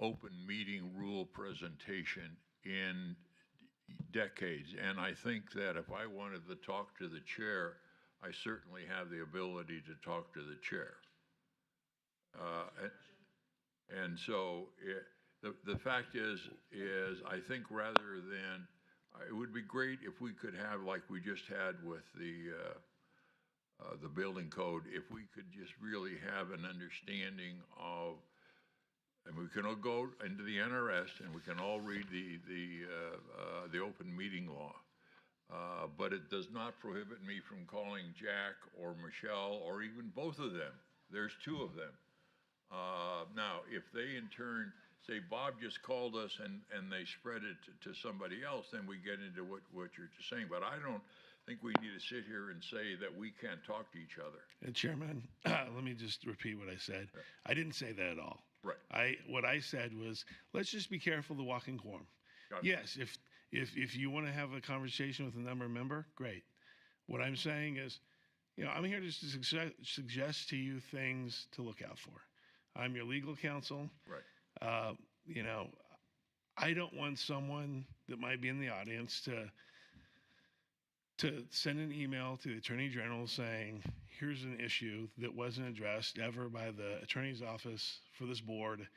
open meeting rule presentation in decades. And I think that if I wanted to talk to the chair, I certainly have the ability to talk to the chair. And so the fact is I think rather than, it would be great if we could have, like we just had with the building code, if we could just really have an understanding of, and we can all go into the NRS and we can all read the open meeting law. But it does not prohibit me from calling Jack or Michelle or even both of them. There's two of them. Now, if they in turn say, Bob just called us and they spread it to somebody else, then we get into what you're just saying. But I don't think we need to sit here and say that we can't talk to each other. And Chairman, let me just repeat what I said. I didn't say that at all. Right. What I said was, let's just be careful to walk in quorum. Yes, if you want to have a conversation with another member, great. What I'm saying is, I'm here just to suggest to you things to look out for. I'm your legal counsel. Right. I don't want someone that might be in the audience to send an email to the Attorney General saying, here's an issue that wasn't addressed ever by the Attorney's Office for this board.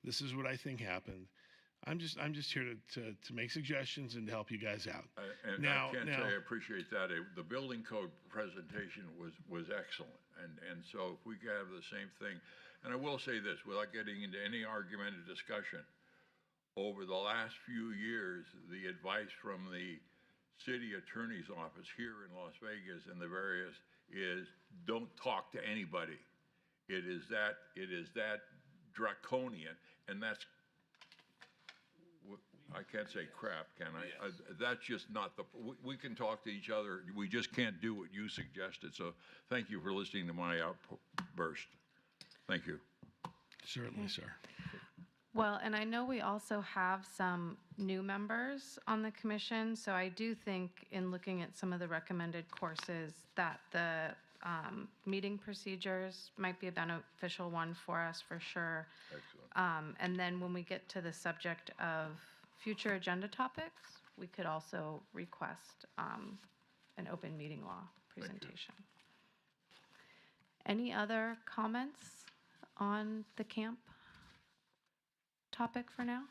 This is what I think happened. I'm just here to make suggestions and to help you guys out. And I can't say I appreciate that. The building code presentation was excellent. And so if we could have the same thing, and I will say this, without getting into any argumented discussion, over the last few years, the advice from the city attorney's office here in Las Vegas and the various is don't talk to anybody. It is that draconian, and that's, I can't say crap, can I? Yes. That's just not we can talk to each other. We just can't do what you suggested. So thank you for listening to my outburst. Thank you. Certainly, sir. Well, and I know we also have some new members on the commission, so I do think in looking at some of the recommended courses that the meeting procedures might be a beneficial one for us for sure. Excellent. And then when we get to the subject of future agenda topics, we could also request an open meeting law presentation. Any other comments on the camp topic for now?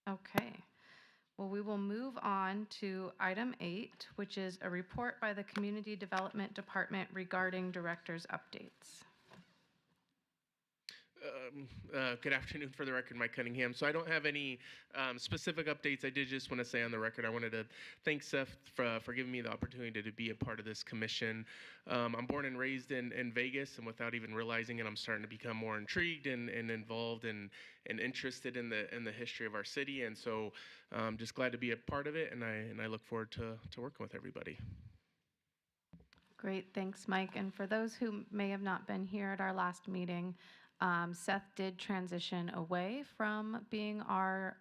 Okay. Well, we will move on to item 8, which is a report by the Community Development Department regarding director's updates. Good afternoon, for the record, Mike Cunningham. So I don't have any specific updates. I did just want to say on the record, I wanted to thank Seth for giving me the opportunity to be a part of this commission. I'm born and raised in Vegas, and without even realizing it, I'm starting to become more intrigued and involved and interested in the history of our city. And so I'm just glad to be a part of it, and I look forward to working with everybody. Great, thanks, Mike. And for those who may have not been here at our last meeting, Seth did transition away from being our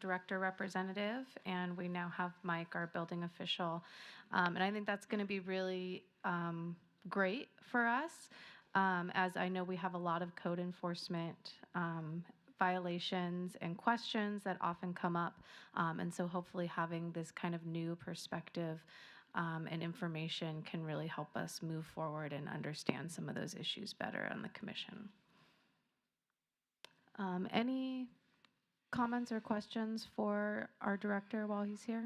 director representative, and we now have Mike, our building official. And I think that's going to be really great for us, as I know we have a lot of code enforcement violations and questions that often come up. And so hopefully having this kind of new perspective and information can really help us move forward and understand some of those issues better on the commission. Any comments or questions for our director while he's here?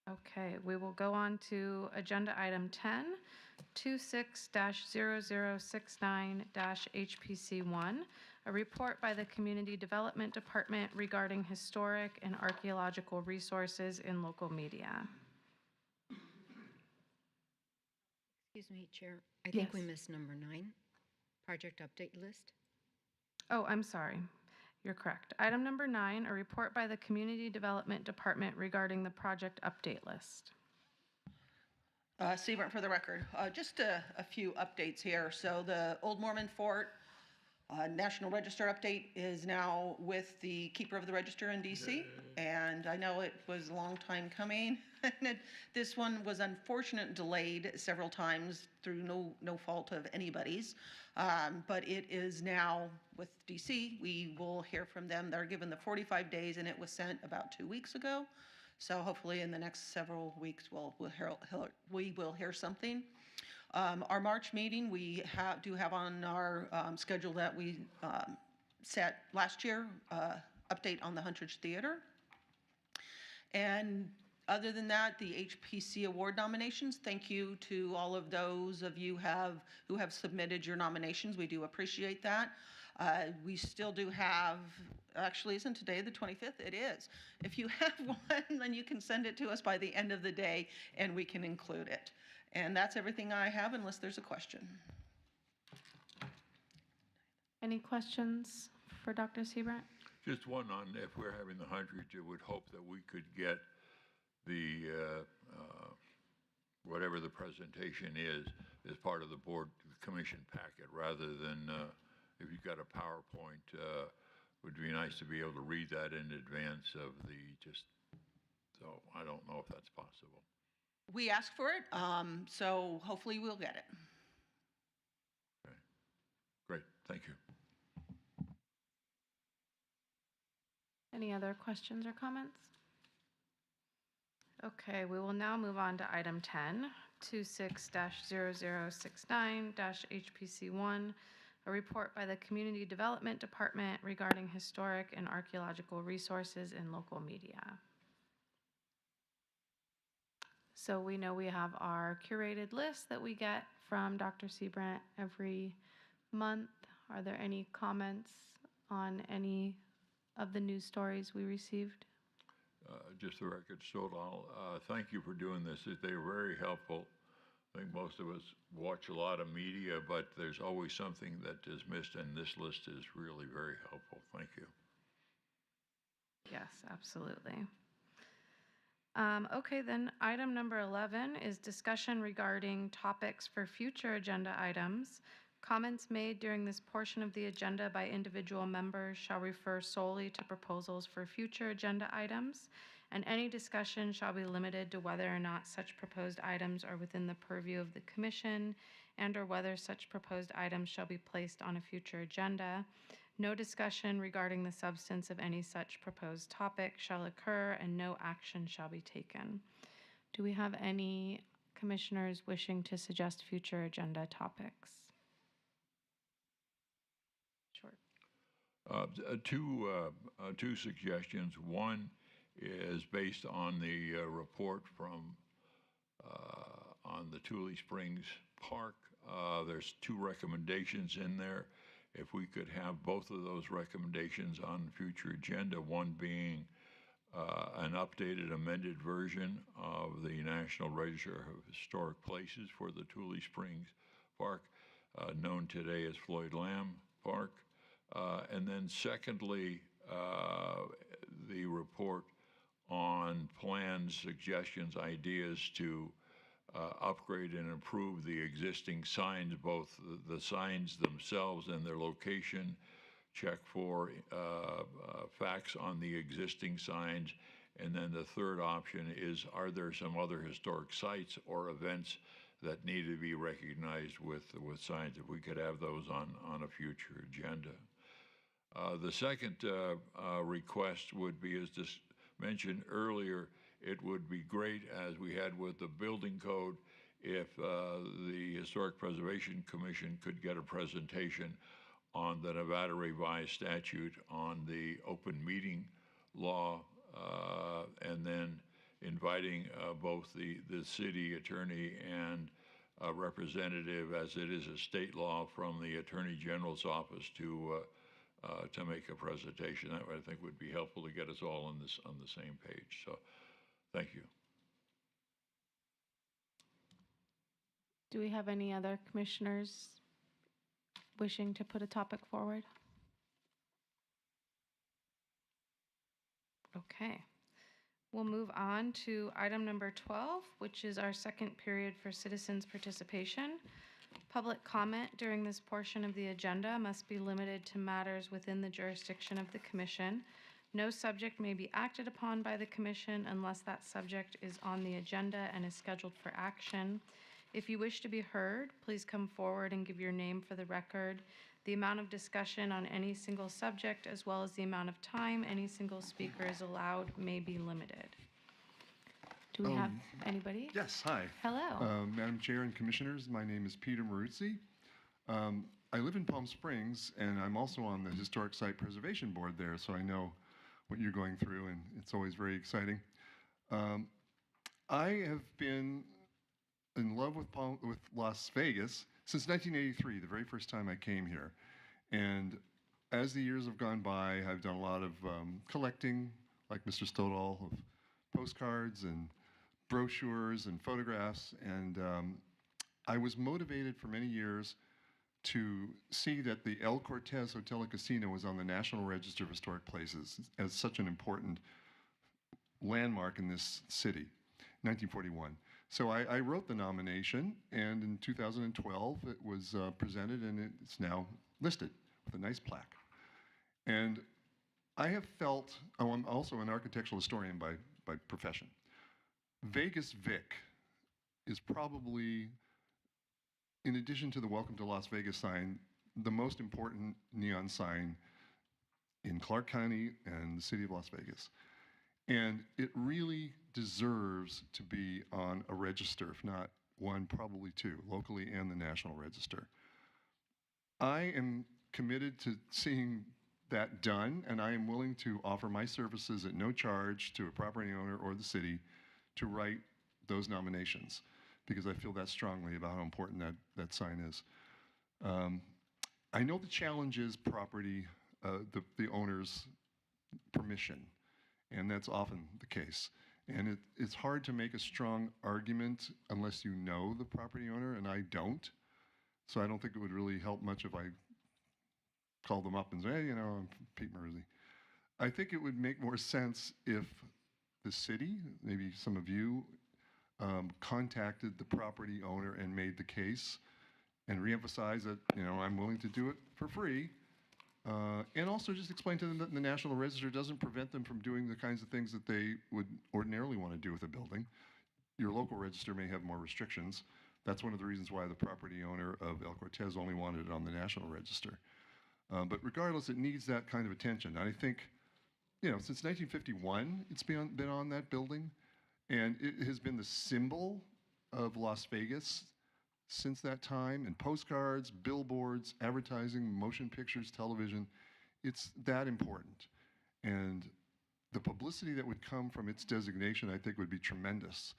Okay, we will go on to agenda item 10, 26-0069-HPC1, a report by the Community Development Department regarding historic and archaeological resources in local media. Excuse me, Chair. I think we Yes. missed number 9, project update list. Oh, I'm sorry. You're correct. Item number 9, a report by the Community Development Department regarding the project update list. Seaburn for the record. Just a few updates here. So the Old Mormon Fort National Register update is now with the Keeper of the Register in DC, and I know it was a long time coming. This one was unfortunately delayed several times through no fault of anybody's, but it is now with DC. We will hear from them. They're given the 45 days, and it was sent about 2 weeks ago. So hopefully in the next several weeks, we will hear something. Our March meeting, we do have on our schedule that we set last year, update on the Huntridge Theater. And other than that, the HPC award nominations, thank you to all of those of you who have submitted your nominations. We do appreciate that. We still do have, actually, isn't today the 25th? It is. If you have one, then you can send it to us by the end of the day and we can include it. And that's everything I have unless there's a question. Any questions for Dr. Seabrandt? Just one on, if we're having the 100th, I would hope that we could get the, whatever the presentation is as part of the board commission packet, rather than if you've got a PowerPoint, would be nice to be able to read that in advance of so I don't know if that's possible. We asked for it, so hopefully we'll get it. Okay. Great, thank you. Any other questions or comments? Okay, we will now move on to item 10, 26-0069-HPC1, a report by the Community Development Department regarding historic and archaeological resources in local media. So we know we have our curated list that we get from Dr. Seabrandt every month. Are there any comments on any of the news stories we received? Just the record so I'll thank you for doing this. They are very helpful. I think most of us watch a lot of media, but there's always something that is missed, and this list is really very helpful. Thank you. Yes, absolutely. Okay, then item number 11 is discussion regarding topics for future agenda items. Comments made during this portion of the agenda by individual members shall refer solely to proposals for future agenda items, and any discussion shall be limited to whether or not such proposed items are within the purview of the commission and or whether such proposed items shall be placed on a future agenda. No discussion regarding the substance of any such proposed topic shall occur, and no action shall be taken. Do we have any commissioners wishing to suggest future agenda topics? Sure. Two suggestions. One is based on the report from on the Tule Springs Park. There's two recommendations in there. If we could have both of those recommendations on the future agenda, one being an updated, amended version of the National Register of Historic Places for the Tule Springs Park, known today as Floyd Lamb Park. And then secondly, the report on plans, suggestions, ideas to upgrade and improve the existing signs, both the signs themselves and their location, check for facts on the existing signs, and then the third option is, are there some other historic sites or events that need to be recognized with signs? If we could have those on a future agenda. The second request would be, as just mentioned earlier, it would be great, as we had with the building code, if the Historic Preservation Commission could get a presentation on the Nevada revised statute on the open meeting law, and then inviting both the city attorney and a representative, as it is a state law, from the Attorney General's office to make a presentation. That I think would be helpful to get us all on the same page. So, thank you. Do we have any other commissioners wishing to put a topic forward? Okay. We'll move on to item number 12, which is our second period for citizens' participation. Public comment during this portion of the agenda must be limited to matters within the jurisdiction of the commission. No subject may be acted upon by the commission unless that subject is on the agenda and is scheduled for action. If you wish to be heard, please come forward and give your name for the record. The amount of discussion on any single subject, as well as the amount of time any single speaker is allowed, may be limited. Do we have anybody? Yes, hi. Hello. Madam Chair and Commissioners, my name is Peter Maruzzi. I live in Palm Springs, and I'm also on the Historic Site Preservation Board there, so I know what you're going through, and it's always very exciting. I have been in love with Las Vegas since 1983, the very first time I came here. And as the years have gone by, I've done a lot of collecting, like Mr. Stodall, of postcards and brochures and photographs. And I was motivated for many years to see that the El Cortez Hotel and Casino was on the National Register of Historic Places as such an important landmark in this city, 1941. So I wrote the nomination, and in 2012 it was presented, and it's now listed with a nice plaque. And I have felt, I'm also an architectural historian by profession. Vegas Vic is probably, in addition to the Welcome to Las Vegas sign, the most important neon sign in Clark County and the city of Las Vegas. And it really deserves to be on a register, if not one, probably two, locally and the National Register. I am committed to seeing that done, and I am willing to offer my services at no charge to a property owner or the city to write those nominations, because I feel that strongly about how important that sign is. I know the challenge is property, the owner's permission, and that's often the case. And it's hard to make a strong argument unless you know the property owner, and I don't. So I don't think it would really help much if I called them up and say, hey, you know, I'm Pete Maruzzi. I think it would make more sense if the city, maybe some of you, contacted the property owner and made the case and reemphasize that, you know, I'm willing to do it for free. And also just explain to them that the National Register doesn't prevent them from doing the kinds of things that they would ordinarily want to do with a building. Your local register may have more restrictions. That's one of the reasons why the property owner of El Cortez only wanted it on the National Register. But regardless, it needs that kind of attention. And I think, you know, since 1951, it's been on that building, and it has been the symbol of Las Vegas since that time, in postcards, billboards, advertising, motion pictures, television. It's that important. And the publicity that would come from its designation, I think, would be tremendous.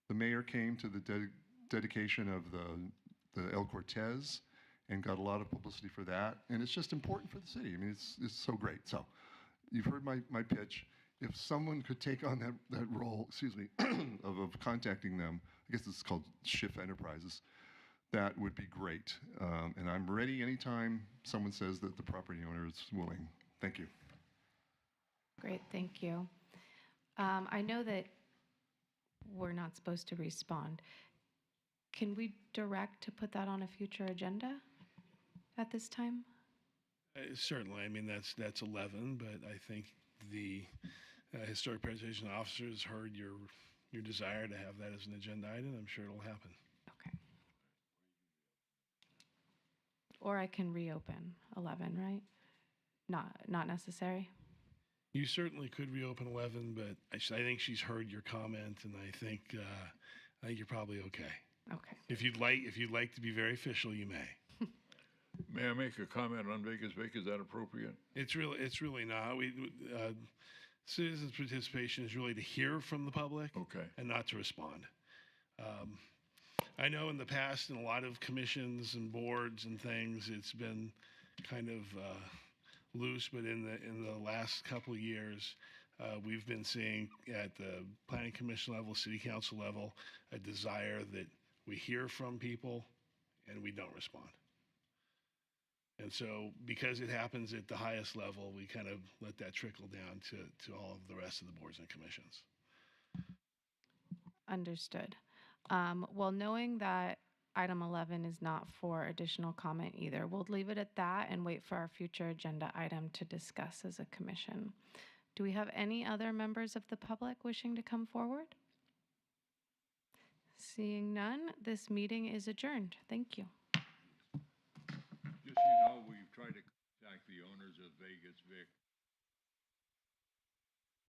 The mayor came to the dedication of the El Cortez and got a lot of publicity for that. And it's just important for the city. I mean, it's so great. So you've heard my pitch. If someone could take on that role, excuse me, of contacting them, I guess it's called Schiff Enterprises, that would be great. And I'm ready anytime someone says that the property owner is willing. Thank you. Great, thank you. I know that we're not supposed to respond. Can we direct to put that on a future agenda at this time? Certainly. I mean, that's 11, but I think the Historic Preservation Officer has heard your desire to have that as an agenda item. I'm sure it'll happen. Okay. Or I can reopen 11, right? Not necessary? You certainly could reopen 11, but I think she's heard your comment, and I think you're probably okay. Okay. If you'd like to be very official, you may. May I make a comment on Vegas Vic? Is that appropriate? It's really not. Citizens' participation is really to hear from the public, Okay. and not to respond. I know in the past, in a lot of commissions and boards and things, it's been kind of loose, but in the last couple of years, we've been seeing at the Planning Commission level, City Council level, a desire that we hear from people and we don't respond. And so because it happens at the highest level, we kind of let that trickle down to all of the rest of the boards and commissions. Understood. Well, knowing that item 11 is not for additional comment either. We'll leave it at that and wait for our future agenda item to discuss as a commission. Do we have any other members of the public wishing to come forward? Seeing none, this meeting is adjourned. Thank you. Just so you know, we've tried to contact the owners of Vegas Vic